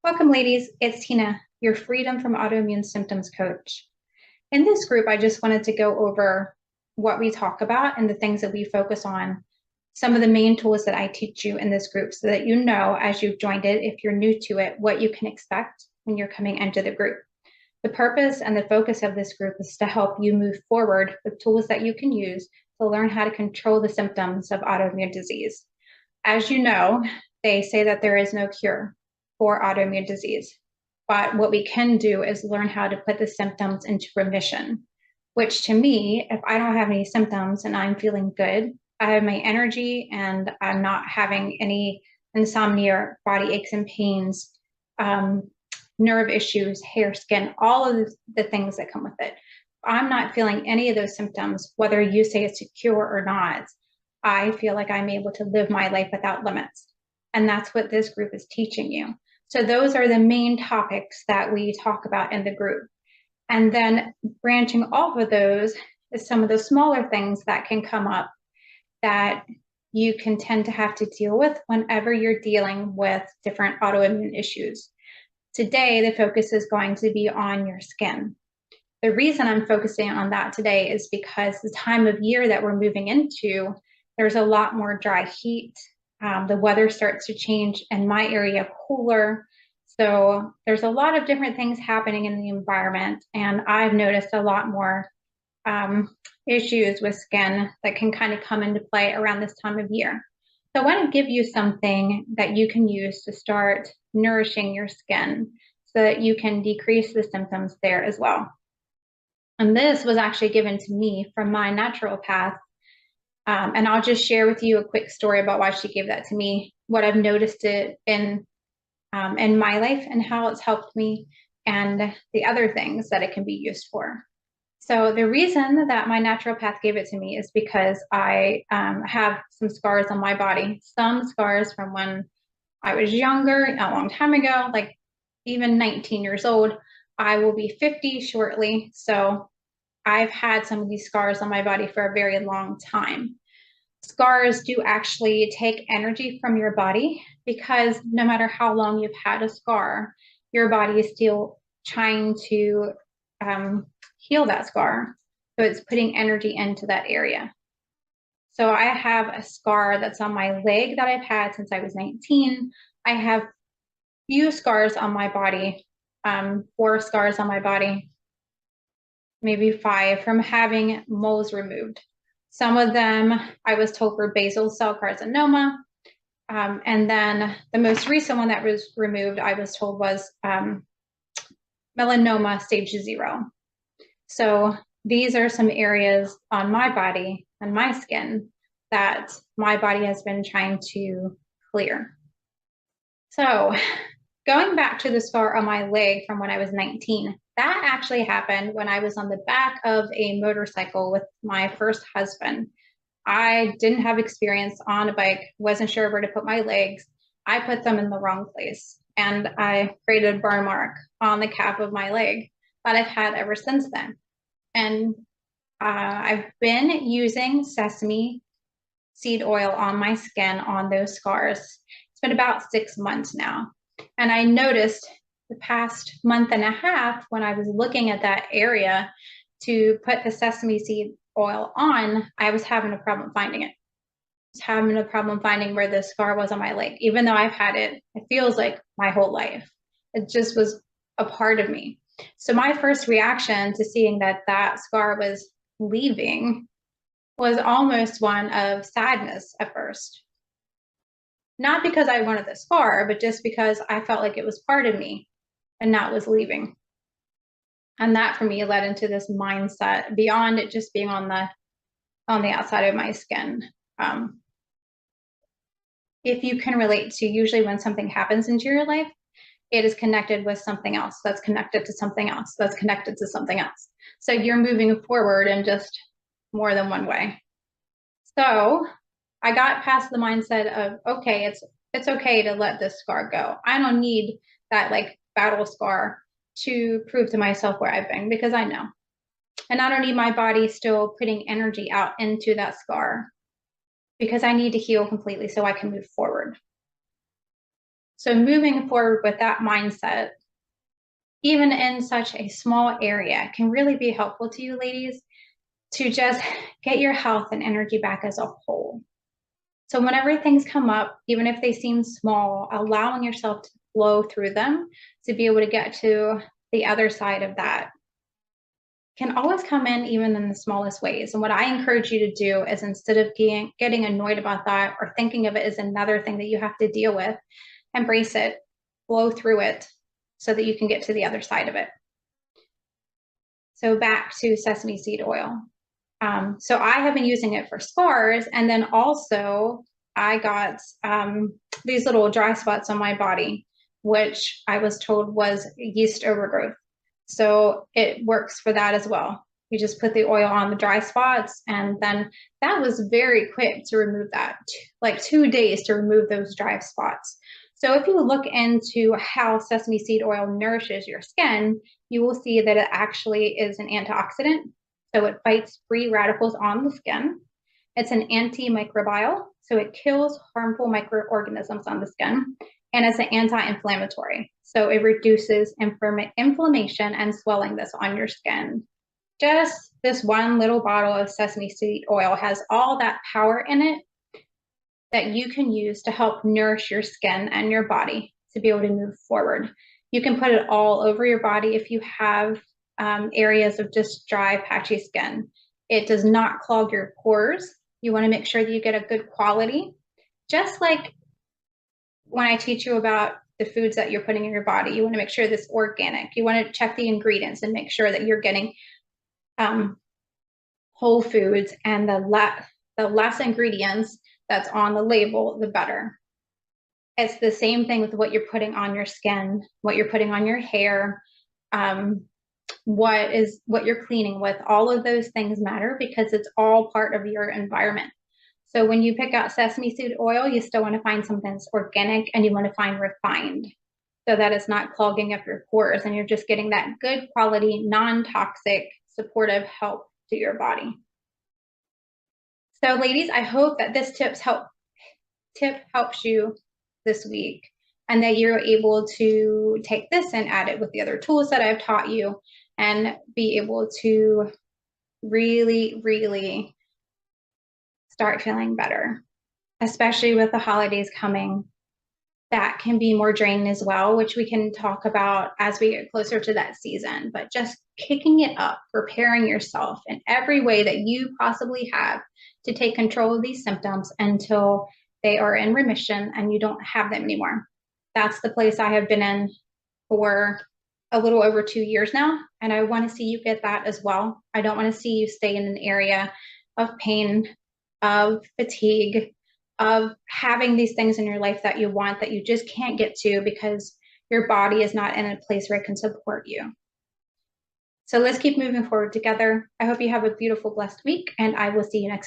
Welcome, ladies. It's Tina, your Freedom from Autoimmune Symptoms coach. In this group, I just wanted to go over what we talk about and the things that we focus on, some of the main tools that I teach you in this group so that you know as you've joined it, if you're new to it, what you can expect when you're coming into the group. The purpose and the focus of this group is to help you move forward with tools that you can use to learn how to control the symptoms of autoimmune disease. As you know, they say that there is no cure for autoimmune disease. But what we can do is learn how to put the symptoms into remission, which to me, if I don't have any symptoms and I'm feeling good, I have my energy and I'm not having any insomnia, body aches and pains, nerve issues, hair, skin, all of the things that come with it. If I'm not feeling any of those symptoms, whether you say it's a cure or not, I feel like I'm able to live my life without limits. And that's what this group is teaching you. So those are the main topics that we talk about in the group. And then branching off of those is some of the smaller things that can come up that you can tend to have to deal with whenever you're dealing with different autoimmune issues. Today, the focus is going to be on your skin. The reason I'm focusing on that today is because the time of year that we're moving into, there's a lot more dry heat. The weather starts to change in my area cooler. So there's a lot of different things happening in the environment. And I've noticed a lot more issues with skin that can kind of come into play around this time of year. So I want to give you something that you can use to start nourishing your skin so that you can decrease the symptoms there as well. And this was actually given to me from my naturopath. And I'll just share with you a quick story about why she gave that to me, what I've noticed it in my life and how it's helped me, and the other things that it can be used for. So the reason that my naturopath gave it to me is because I have some scars on my body, some scars from when I was younger, a long time ago, like even 19 years old. I will be 50 shortly. So I've had some of these scars on my body for a very long time. Scars do actually take energy from your body because no matter how long you've had a scar, your body is still trying to heal that scar. So it's putting energy into that area. So I have a scar that's on my leg that I've had since I was 19. I have few scars on my body, 4 scars on my body, maybe 5 from having moles removed. Some of them I was told were basal cell carcinoma. And then the most recent one that was removed, I was told was melanoma stage 0. So these are some areas on my body and my skin that my body has been trying to clear. So going back to the scar on my leg from when I was 19, that actually happened when I was on the back of a motorcycle with my first husband. I didn't have experience on a bike, wasn't sure where to put my legs. I put them in the wrong place, and I created a burn mark on the calf of my leg that I've had ever since then. And I've been using sesame seed oil on my skin on those scars. It's been about 6 months now. And I noticed the past month and a half when I was looking at that area to put the sesame seed oil on, I was having a problem finding it. I was having a problem finding where the scar was on my leg, even though I've had it, it feels like my whole life. It just was a part of me. So my first reaction to seeing that that scar was leaving was almost one of sadness at first. Not because I wanted the scar, but just because I felt like it was part of me and that was leaving. And that for me led into this mindset beyond it just being on the outside of my skin. If you can relate to, usually when something happens into your life, it is connected with something else that's connected to something else that's connected to something else. So you're moving forward in just more than one way. So I got past the mindset of, okay, it's okay to let this scar go. I don't need that like battle scar to prove to myself where I've been, because I know. And I don't need my body still putting energy out into that scar, because I need to heal completely so I can move forward. So moving forward with that mindset, even in such a small area, can really be helpful to you ladies to just get your health and energy back as a whole. So whenever things come up, even if they seem small, allowing yourself to flow through them to be able to get to the other side of that can always come in even in the smallest ways. And what I encourage you to do is, instead of getting annoyed about that or thinking of it as another thing that you have to deal with, embrace it, flow through it so that you can get to the other side of it. So back to sesame seed oil. So I have been using it for scars, and then also I got these little dry spots on my body, which I was told was yeast overgrowth. So it works for that as well. You just put the oil on the dry spots, and then that was very quick to remove that, like 2 days to remove those dry spots. So if you look into how sesame seed oil nourishes your skin, you will see that it actually is an antioxidant. So it fights free radicals on the skin. It's an antimicrobial, so it kills harmful microorganisms on the skin. And it's an anti-inflammatory, so it reduces inflammation and swelling that's on your skin. Just this one little bottle of sesame seed oil has all that power in it that you can use to help nourish your skin and your body to be able to move forward. You can put it all over your body if you have areas of just dry, patchy skin. It does not clog your pores. You want to make sure that you get a good quality. Just like when I teach you about the foods that you're putting in your body, you want to make sure this organic. You want to check the ingredients and make sure that you're getting whole foods, and the less ingredients that's on the label, the better. It's the same thing with what you're putting on your skin, what you're putting on your hair, what you're cleaning with. All of those things matter because it's all part of your environment. So when you pick out sesame seed oil, you still want to find something that's organic, and you want to find refined so that it's not clogging up your pores, and you're just getting that good quality, non-toxic, supportive help to your body. So ladies, I hope that this tip helps you this week, and that you're able to take this and add it with the other tools that I've taught you, and be able to really, really start feeling better, especially with the holidays coming. That can be more draining as well, which we can talk about as we get closer to that season. But just kicking it up, preparing yourself in every way that you possibly have to take control of these symptoms until they are in remission and you don't have them anymore. That's the place I have been in for a little over 2 years now, and I want to see you get that as well. I don't want to see you stay in an area of pain, of fatigue, of having these things in your life that you want that you just can't get to because your body is not in a place where it can support you. So let's keep moving forward together. I hope you have a beautiful, blessed week, and I will see you next